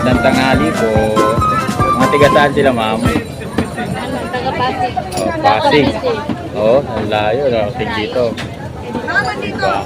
Magandang tanghali po. Mga tiga saan sila, ma'am? Taga Pasig. Oh, Pasig. Oh, ang layo. Nakating dito. Diba?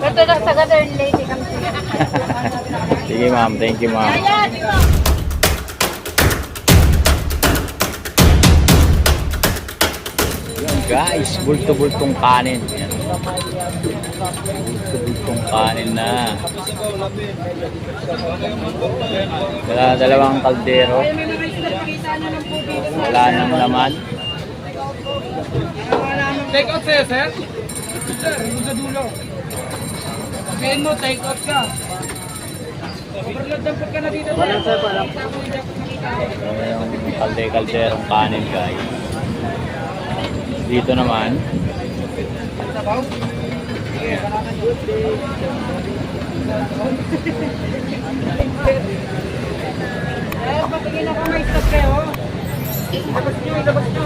Ito lang sa Southern Lady kami. Sige, ma'am. Thank you, ma'am. Yan, guys. Bulto-bultong kanin. Yan. Bulto-bultong kanin na. Dalawang kaldero. Wala nang laman. Take out sa'yo, sir? Sir, yung sa dulo. Pagkain mo, take out ka. Overload lang pagka na dito. Walang sir, walang. Yung kalderong kanin, guys. Dito naman. Patingin ako may stop kayo. Ilabas nyo, ilabas nyo.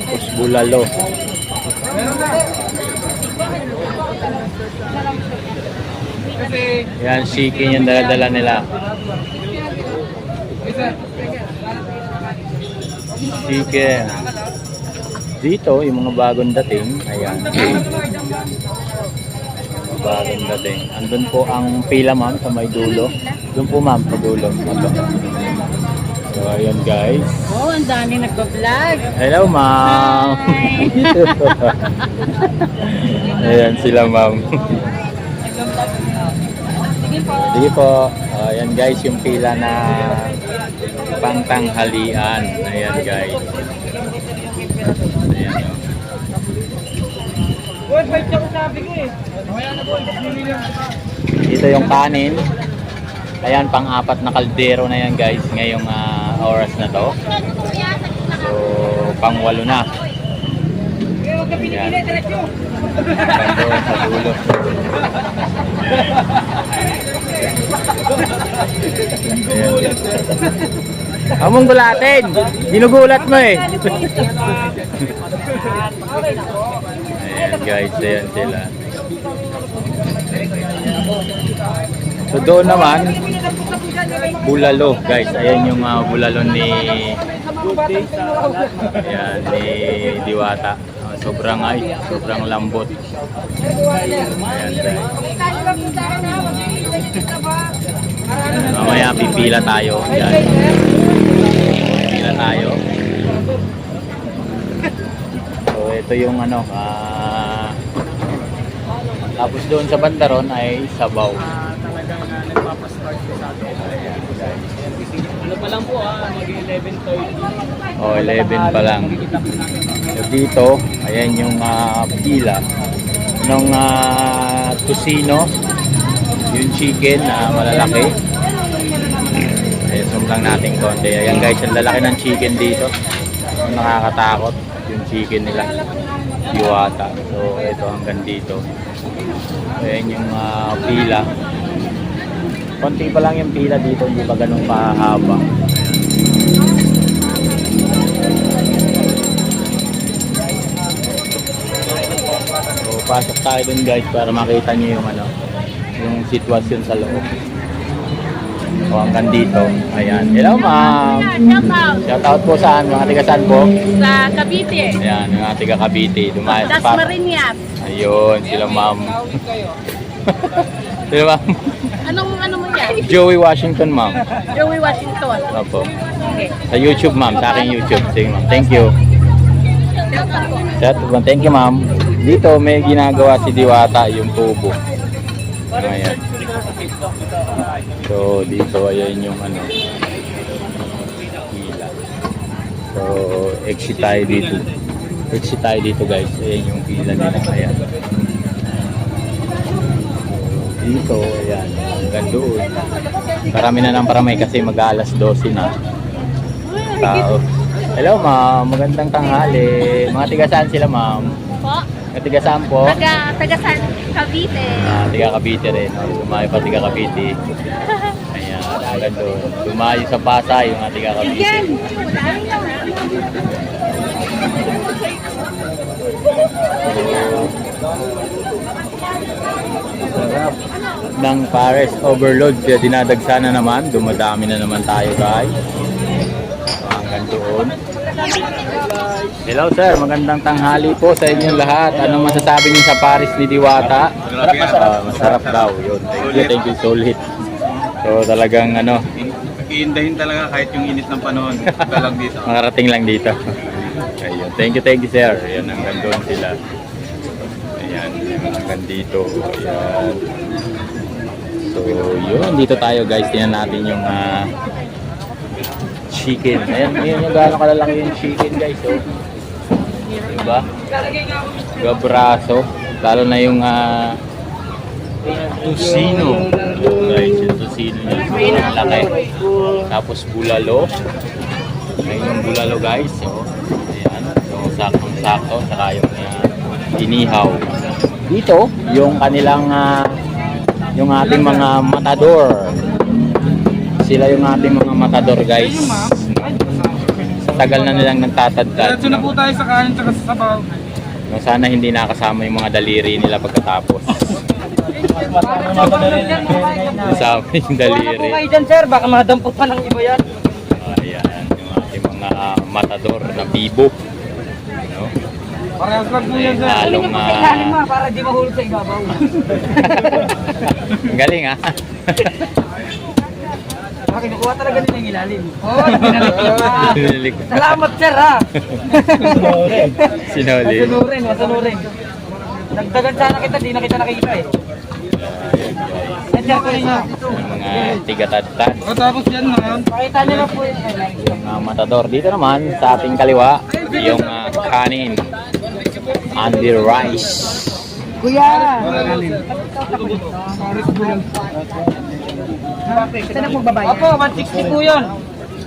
Tapos bulalo. Yan, chicken yung dala-dala nila. Chicken. Dito, yung mga bagong dating. Ayan. Bagong dating. Andun po ang pila, ma'am, sa may dulo. Doon po, ma'am, sa dulo. So, ayan, guys. Oh, ang dami nagpa-vlog. Hello, ma'am. Ayan sila, ma'am. Sige po. Ayan, guys, yung pila na pangtanghalian. Ayan, guys. Ayan. Boy, bait ako sabi ko eh. Dito yung kanin. Ayan, pang-apat na kaldero na yan, guys, ngayong oras na to. So, pang-walo na. Huwag ka pinipili, diretso. Doon sa dulo. Ayan. Among gulatin! Ginugulat mo eh! Ayan, guys, ayan sila. So doon naman, bulalo, guys. Ayan yung bulalo ni ayan, ni Diwata. Sobrang sobrang lambot. Ayan, guys. Mamaya pipila tayo. Ayan. Pipila tayo. So ito yung ano, tapos doon sa bandaron ay sabaw. Talagang nagpapastart ko sa atin. Ano pa lang po mag-11:30. Oh, 11 pa lang. So dito, ayan yung pila ng tocino, yung chicken na malalaki. Ayan, zoom lang natin konti. Ayan, guys, ang lalaki ng chicken dito. Nakakatakot yung chicken nila. Diwata. So ito hanggang dito. Ayan yung pila. Konti pa lang yung pila dito, hindi pa ganun pahaba. So pasok tayo dun, guys, para makita nyo yung ano, yung sitwasyon sa loob. So hanggang dito. Ayan. Hello, ma'am. Shout out po saan? Mga tiga saan po? Sa Cavite. Ayan, mga tiga Cavite. Dumayas Das pa. Marinas. Ayun, sila ma'am. Sila ma'am. Ano mo yan? Joey Washington, ma'am. Joey Washington. Opo. Okay. Sa YouTube, ma'am. Sa aking YouTube. Sige, ma'am. Thank you. Thank you, ma'am. Dito, may ginagawa si Diwata, yung tubo. Ayan. So, dito, ayan yung ano. Pila. So, exit tayo dito. Exit tayo dito, guys. Ayan yung pila nila. Ayan. Dito, ayan. Hanggang doon. Parami na ng parami kasi mag-alas 12 na. Tao. Hello, ma'am. Magandang tanghali. Mga tiga saan sila, ma'am? Po? Mga tiga saan po? Taga San Cavite. Tiga Cavite rin. Lumayo pa tiga Cavite. Ayan. hanggang doon. Dumayo sa Pasay yung ating kakabisig. Sarap ng Pares Overload. Kaya dinadagsa na naman. Dumadami na naman tayo guys. Hanggang doon. Hello sir, magandang tanghali po sa inyong lahat. Anong masasabi niyo sa Paris ni Diwata? Masarap daw. Yun. Thank you solid. So talagang ano, Iindahin talaga kahit yung init ng panahon. Dalag dito. makarating lang dito. Ayun. Thank you sir. Ayan, hanggang doon sila. Ayan, hanggang dito. Ayan. So yun, dito tayo guys. Tingnan natin yung chicken. Ayan, yun yung gano'ng kalalaki yung chicken guys. So, diba? Gabraso. Lalo na yung Tocino. Guys, yung Tocino niya. Laki. Tapos bulalo. Ayun yung bulalo guys. So, ayan. Yung saktong-sakto. Saka yung inihaw. Dito, yung kanilang yung ating mga matador. Sila yung ating mga matador guys. Sa tagal na nilang nagtatadtad. Diretso na po tayo sa kanin tsaka sa sabaw. Sana hindi nakasama yung mga daliri nila pagkatapos. Kasama yung daliri. Wala po kayo dyan sir, baka madampot pa ng iba yan. Ayan, yung ating mga matador na bibo. No? Parehas lang po yan sir. Halong Ilalim mo para di mahulog sa ibabaw. galing ah. Kinukuha talaga nila yung ilalim. Oo, Sinilik. salamat sir ha. Sinoli. Masunurin. Nagdagan sana kita, di na kita nakikita eh. Sir ko rin nyo. Yung mga tigatadtad. O tapos yan naman. Pakita nyo na po yun. Yung matador. Dito naman sa ating kaliwa, yung kanin. And the rice. Kuya! Saan ako magbabayad? Opo, 160 po yun.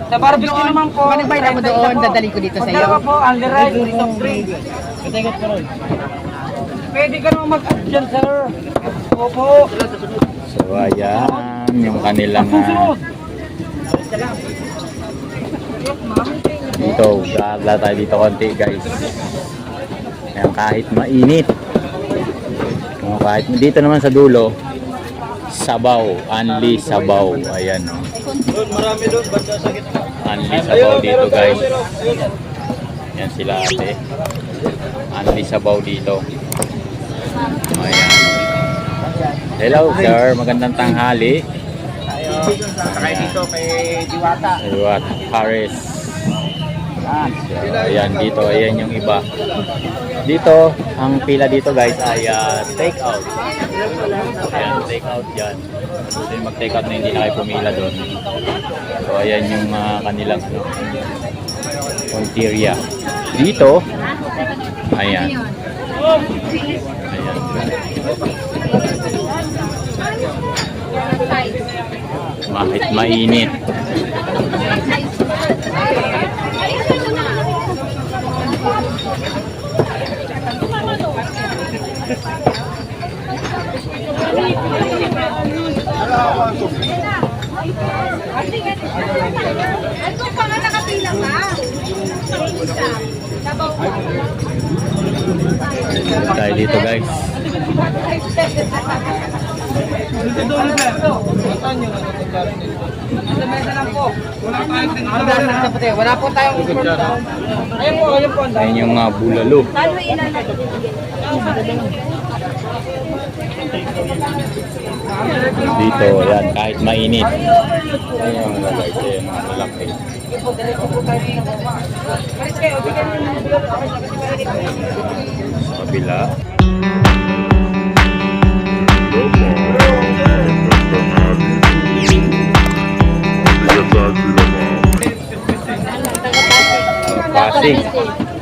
Sa barbecue naman po. Managbayad ako doon, dadali ko dito sa iyo. Dalawa po, only rice, soft drink. Pwede ka naman mag-add dyan, sir. Opo. So ayan, yung kanilang dito, gagla tayo dito konti guys. Ayan, kahit mainit. Kahit dito naman sa dulo, sabaw, only sabaw. Ayan o. Only sabaw dito guys. Ayan sila ate. Only sabaw dito. Ayan. Hello sir, magandang tanghali. Sakay dito kay Diwata. What? Paris. So, ayan dito, ayan yung iba. Dito, ang pila dito guys ay take out. Ayan, take out yan. Gusto yung mag-take out na hindi na kayo pumila doon. So ayan yung kanilang interior. Dito, ayan. Ayan. Kahit mainit. Ano pa nga nakapila ka? Tayo dito guys. Wala po tayong ayun po. Ayan yung bulalo. Dito, ayan, kahit mainit. Ayan yung mga guys, ayan ang malaki. Sa kabila. Pasig.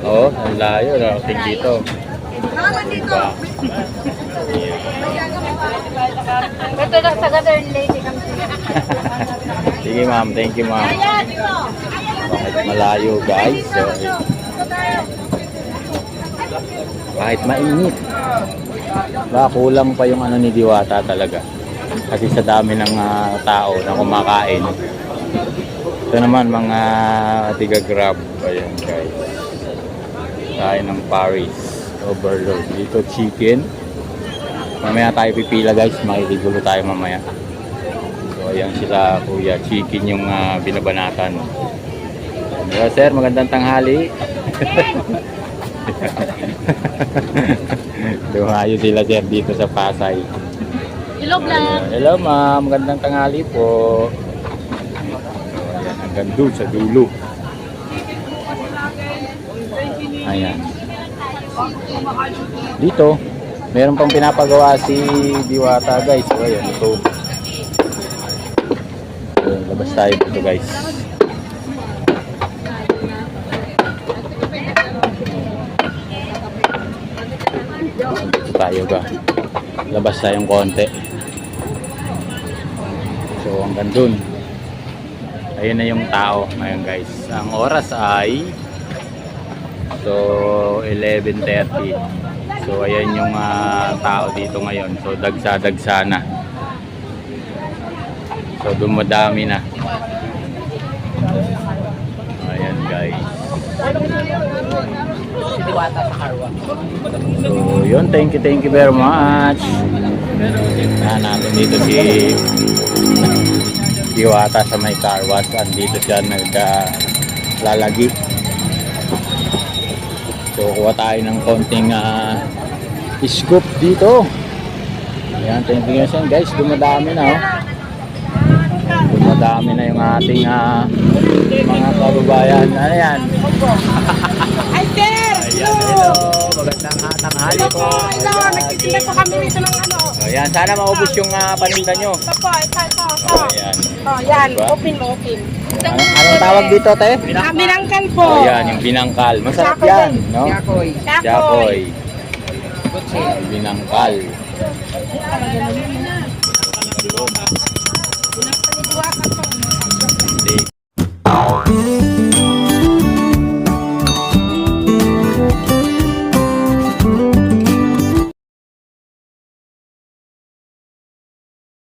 Oo, ang layo. Narating dito. Diba? Ito lang sa Southern Lady kami. Sige ma'am, thank you ma'am. Kahit malayo guys. So, kahit mainit. Ba, kulang pa yung ano ni Diwata talaga. Kasi sa dami ng tao na kumakain. Ito naman mga tiga-grab. Ayan guys. Kain ng Paris Overload. Dito chicken. Mamaya tayo pipila guys. Makikigulo tayo mamaya. So ayan sila kuya. Chicken yung binabanatan. Hello sir, magandang tanghali. Dumayo sila sir dito sa Pasay. Hello, vlog. Hello ma'am, magandang tanghali po. Ayan, hanggang doon sa dulo. Ayan. Dito, meron pang pinapagawa si Diwata guys. So, ayan, ito. Ayan, labas tayo dito guys. Tayo ba? Labas tayong konti. So hanggang dun. Ayun na yung tao ngayon guys. Ang oras ay so 11:30. So ayan yung tao dito ngayon. So dagsa-dagsa na. So dumadami na. Ayan guys. So yun, thank you very much. Natin dito si Diwata sa may car wash. Andito siya naglalagi. So kuha tayo ng konting scoop dito. Ayan, thank you guys. Dumadami na oh. Dumadami na yung ating mga kababayan. Ano yan? Hi, sir! Ayan, hello. Magandang tanghali po. Hello, nagtitinda po kami nito ng ano. Ayan, sana maubos yung paninda nyo. Ito po, ito. Ayan. Oh, yan, Diba? open. Anong tawag dito, te? Binangkal po. Ayan, yung binangkal. Masarap Chakoy yan, din. no? Yakoy. Jacoy. Binangkal.